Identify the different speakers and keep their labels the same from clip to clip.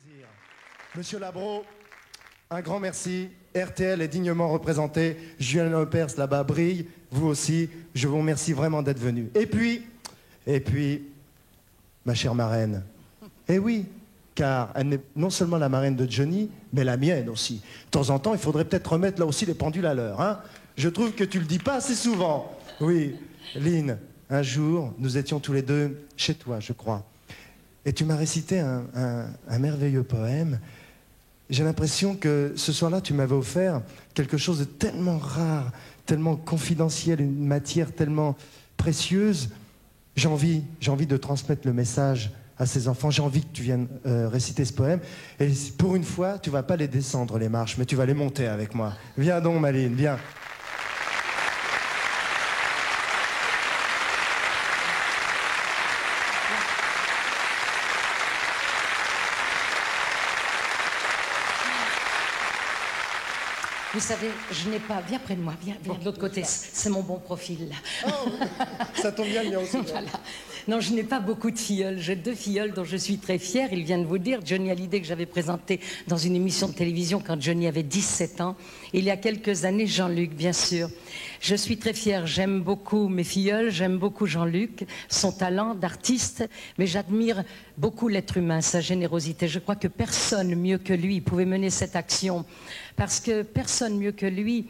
Speaker 1: plaisir. Monsieur Labro, un grand merci. RTL est dignement représenté. Julien Lepers là-bas brille. Vous aussi. Je vous remercie vraiment d'être venu. Et puis, ma chère marraine. Eh oui, car elle n'est non seulement la marraine de Johnny, mais la mienne aussi. De temps en temps, il faudrait peut-être remettre là aussi les pendules à l'heure. Hein. Je trouve que tu le dis pas assez souvent. Oui, Lynn, un jour, nous étions tous les deux chez toi, je crois. Et tu m'as récité un merveilleux poème. J'ai l'impression que ce soir-là, tu m'avais offert quelque chose de tellement rare, tellement confidentiel, une matière tellement précieuse. J'ai envie de transmettre le message à ces enfants. J'ai envie que tu viennes réciter ce poème. Et pour une fois, tu vas pas les descendre, les marches, mais tu vas les monter avec moi. Viens donc, Maline, viens.
Speaker 2: Vous savez, je n'ai pas... Viens près de moi, viens de l'autre côté. C'est mon bon profil, là.
Speaker 1: Oh, ça tombe bien, le mien aussi.
Speaker 2: Voilà. Non, je n'ai pas beaucoup de filleuls. J'ai 2 filleuls dont je suis très fière. Il vient de vous dire, Johnny Hallyday, que j'avais présenté dans une émission de télévision quand Johnny avait 17 ans. Et il y a quelques années, Jean-Luc, bien sûr. Je suis très fière. J'aime beaucoup mes filleuls, j'aime beaucoup Jean-Luc, son talent d'artiste, mais j'admire beaucoup l'être humain, sa générosité. Je crois que personne mieux que lui pouvait mener cette action, parce que personne mieux que lui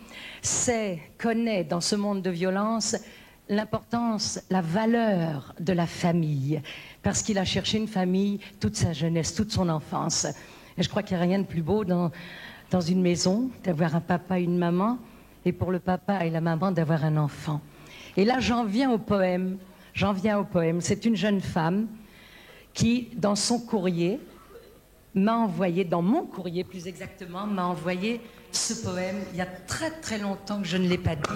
Speaker 2: connaît dans ce monde de violence l'importance, la valeur de la famille, parce qu'il a cherché une famille toute sa jeunesse, toute son enfance. Et je crois qu'il n'y a rien de plus beau dans une maison, d'avoir un papa et une maman, et pour le papa et la maman, d'avoir un enfant. Et là, j'en viens au poème. C'est une jeune femme qui, dans son courrier, m'a envoyé, dans mon courrier plus exactement, m'a envoyé ce poème. Il y a très très longtemps que je ne l'ai pas dit.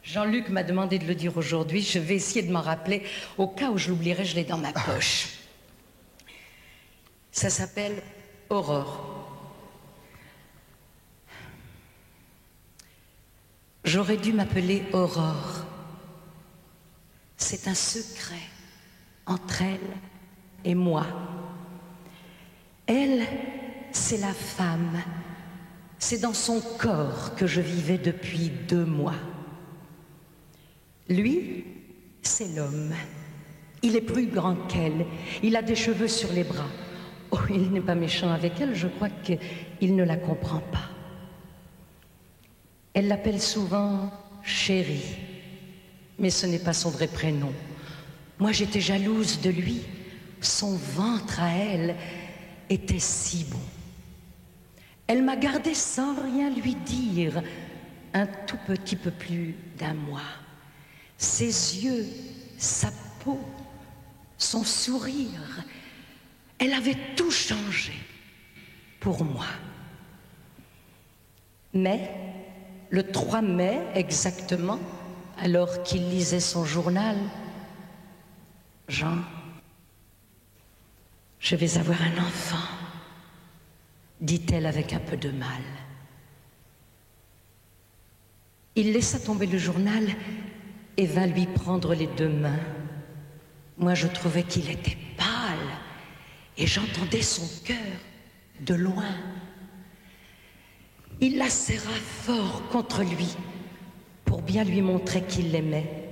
Speaker 2: Jean-Luc m'a demandé de le dire aujourd'hui. Je vais essayer de m'en rappeler. Au cas où je l'oublierai, je l'ai dans ma poche. Ça s'appelle Aurore. J'aurais dû m'appeler Aurore. C'est un secret entre elle et moi. Elle, c'est la femme. C'est dans son corps que je vivais depuis 2 mois. Lui, c'est l'homme. Il est plus grand qu'elle. Il a des cheveux sur les bras. Oh, il n'est pas méchant avec elle, je crois qu'il ne la comprend pas. Elle l'appelle souvent chérie, mais ce n'est pas son vrai prénom. Moi, j'étais jalouse de lui. Son ventre à elle était si beau. Elle m'a gardée sans rien lui dire, un tout petit peu plus d'1 mois. Ses yeux, sa peau, son sourire, elle avait tout changé pour moi. Mais le 3 mai exactement, alors qu'il lisait son journal, Jean, je vais avoir un enfant, dit-elle avec un peu de mal. Il laissa tomber le journal et vint lui prendre les 2 mains. Moi, je trouvais qu'il était pâle et j'entendais son cœur de loin. Il la serra fort contre lui pour bien lui montrer qu'il l'aimait.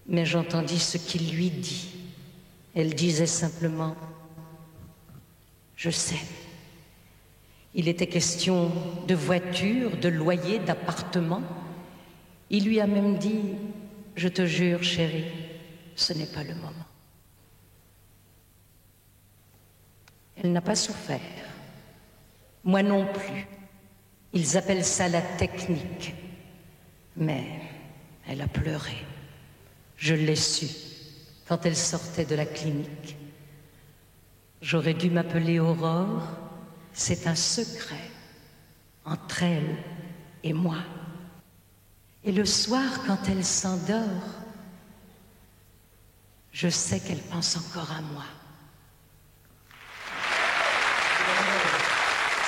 Speaker 2: Mais j'entendis ce qu'il lui dit. Elle disait simplement « Je sais ». Il était question de voiture, de loyer, d'appartement. Il lui a même dit « Je te jure, chérie, ce n'est pas le moment ». Elle n'a pas souffert. Moi non plus. Ils appellent ça la technique. Mais elle a pleuré. Je l'ai su quand elle sortait de la clinique. J'aurais dû m'appeler Aurore. C'est un secret entre elle et moi. Et le soir, quand elle s'endort, je sais qu'elle pense encore à moi.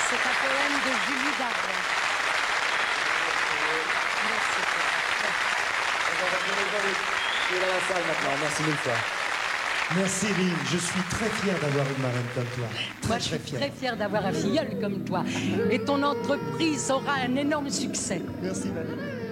Speaker 2: C'est un poème de Julie Darbois.
Speaker 3: Il est dans la salle maintenant, merci 1000 fois.
Speaker 1: Merci Lynn, je suis très fier d'avoir une marraine comme toi.
Speaker 2: Moi, je suis très fière d'avoir un filleul comme toi. Et ton entreprise aura un énorme succès.
Speaker 1: Merci Valérie.